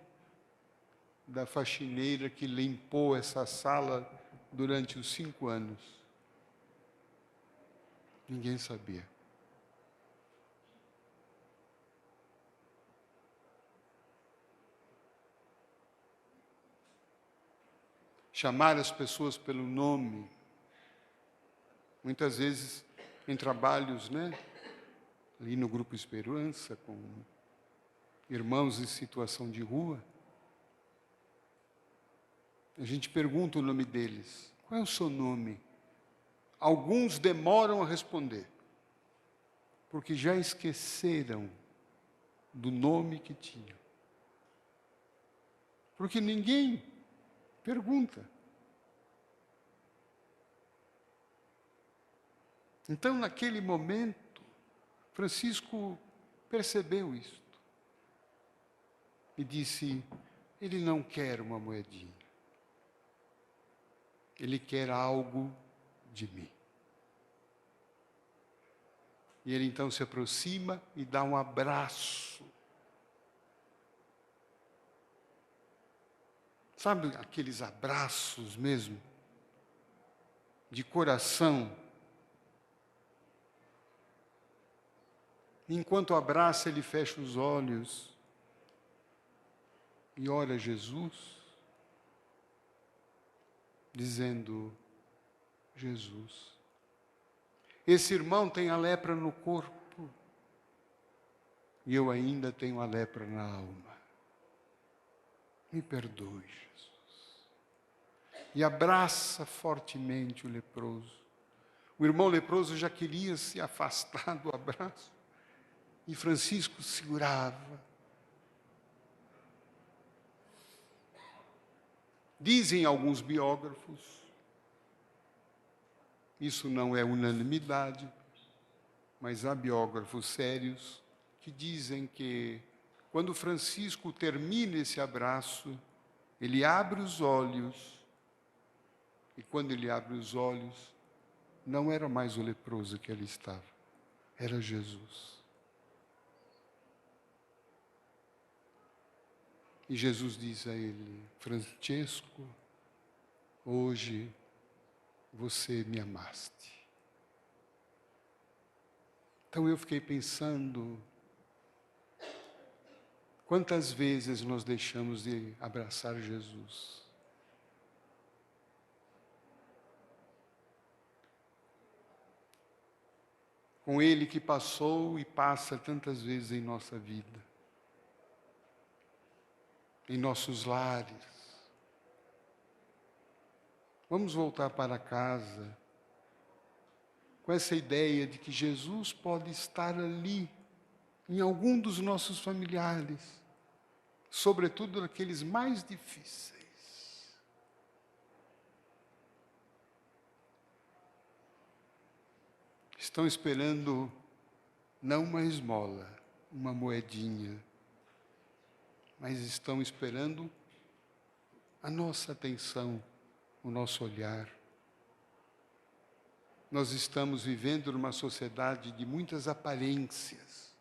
da faxineira que limpou essa sala durante os 5 anos. Ninguém sabia. Chamar as pessoas pelo nome. Muitas vezes, em trabalhos, né? Ali no Grupo Esperança, com irmãos em situação de rua, a gente pergunta o nome deles: qual é o seu nome? Alguns demoram a responder, porque já esqueceram do nome que tinham. Porque ninguém pergunta. Então, naquele momento, Francisco percebeu isto e disse: ele não quer uma moedinha, ele quer algo de mim. E ele então se aproxima e dá um abraço. Sabe aqueles abraços mesmo, de coração? Enquanto abraça, ele fecha os olhos e ora a Jesus, dizendo: Jesus. Esse irmão tem a lepra no corpo e eu ainda tenho a lepra na alma. Me perdoe, Jesus. E abraça fortemente o leproso. O irmão leproso já queria se afastar do abraço e Francisco segurava. Dizem alguns biógrafos, isso não é unanimidade, mas há biógrafos sérios que dizem que quando Francisco termina esse abraço, ele abre os olhos, e quando ele abre os olhos, não era mais o leproso que ali estava, era Jesus. E Jesus diz a ele: Francesco, hoje você me amaste. Então eu fiquei pensando, quantas vezes nós deixamos de abraçar Jesus? Com Ele que passou e passa tantas vezes em nossa vida, em nossos lares. Vamos voltar para casa com essa ideia de que Jesus pode estar ali, em algum dos nossos familiares, sobretudo naqueles mais difíceis. Estão esperando não uma esmola, uma moedinha, mas estão esperando a nossa atenção, o nosso olhar. Nós estamos vivendo numa sociedade de muitas aparências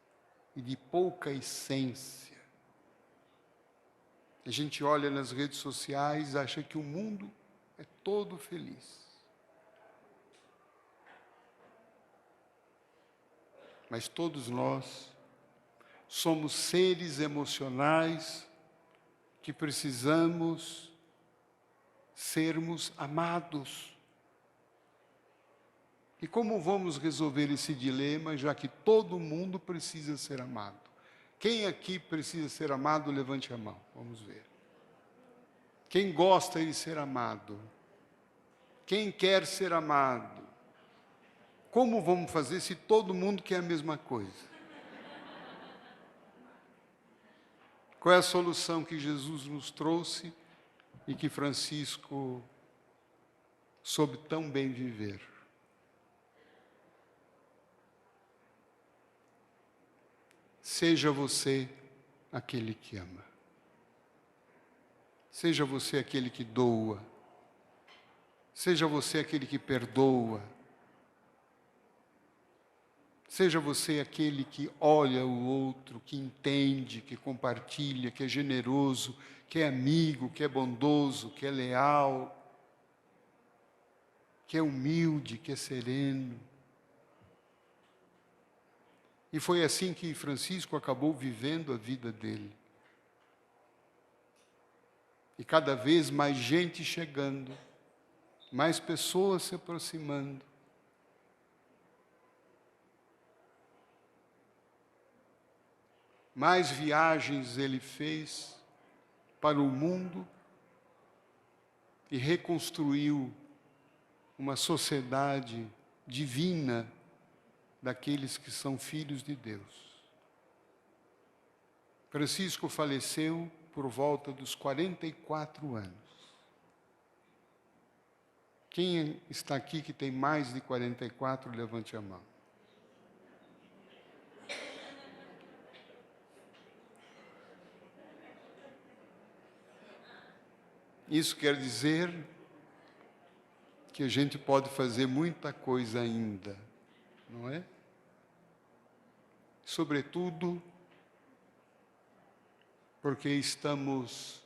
e de pouca essência. A gente olha nas redes sociais e acha que o mundo é todo feliz. Mas todos nós somos seres emocionais que precisamos sermos amados. E como vamos resolver esse dilema, já que todo mundo precisa ser amado? Quem aqui precisa ser amado, levante a mão. Vamos ver. Quem gosta de ser amado? Quem quer ser amado? Como vamos fazer se todo mundo quer a mesma coisa? Qual é a solução que Jesus nos trouxe e que Francisco soube tão bem viver? Seja você aquele que ama. Seja você aquele que doa. Seja você aquele que perdoa. Seja você aquele que olha o outro, que entende, que compartilha, que é generoso, que é amigo, que é bondoso, que é leal, que é humilde, que é sereno. E foi assim que Francisco acabou vivendo a vida dele. E cada vez mais gente chegando, mais pessoas se aproximando. Mais viagens ele fez para o mundo e reconstruiu uma sociedade divina daqueles que são filhos de Deus. Francisco faleceu por volta dos 44 anos. Quem está aqui que tem mais de 44, levante a mão. Isso quer dizer que a gente pode fazer muita coisa ainda, não é? Sobretudo porque estamos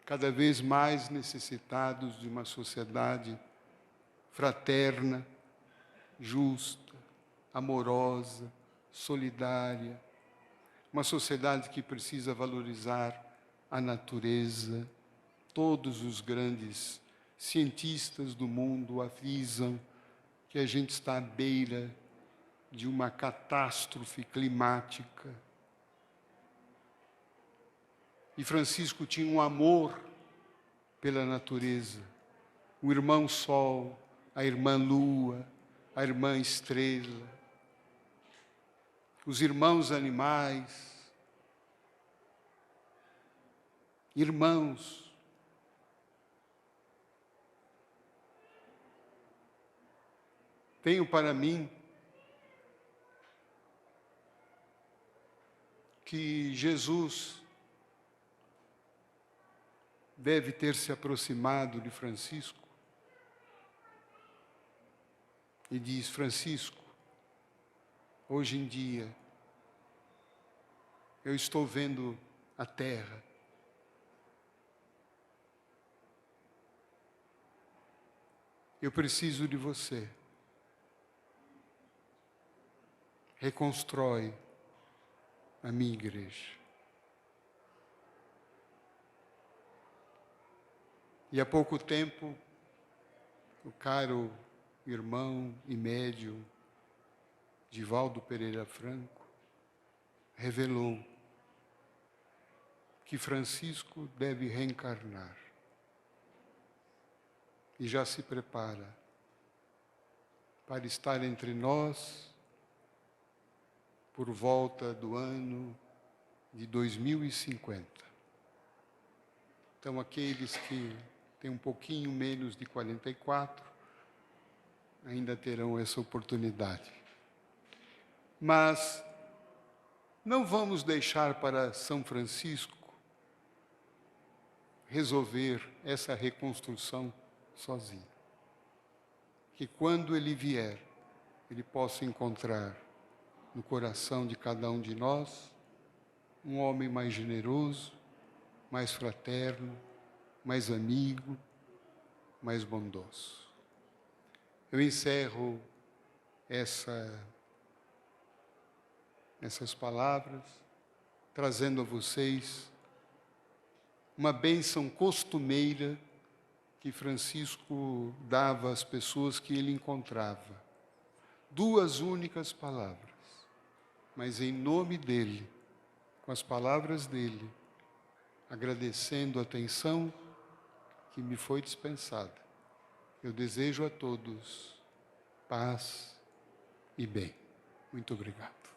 cada vez mais necessitados de uma sociedade fraterna, justa, amorosa, solidária, uma sociedade que precisa valorizar a natureza, todos os grandes cientistas do mundo avisam que a gente está à beira de uma catástrofe climática. E Francisco tinha um amor pela natureza. O irmão Sol, a irmã Lua, a irmã Estrela, os irmãos animais, irmãos. Tenho para mim que Jesus deve ter se aproximado de Francisco e diz: Francisco, hoje em dia eu estou vendo a terra. Eu preciso de você. Reconstrói a minha igreja. E há pouco tempo, o caro irmão e médium Divaldo Pereira Franco revelou que Francisco deve reencarnar e já se prepara para estar entre nós por volta do ano de 2050. Então, aqueles que têm um pouquinho menos de 44 ainda terão essa oportunidade. Mas não vamos deixar para São Francisco resolver essa reconstrução sozinho. Que quando ele vier, ele possa encontrar no coração de cada um de nós um homem mais generoso, mais fraterno, mais amigo, mais bondoso. Eu encerro essas palavras trazendo a vocês uma bênção costumeira que Francisco dava às pessoas que ele encontrava. 2 únicas palavras, mas em nome dele, com as palavras dele, agradecendo a atenção que me foi dispensada. Eu desejo a todos paz e bem. Muito obrigado.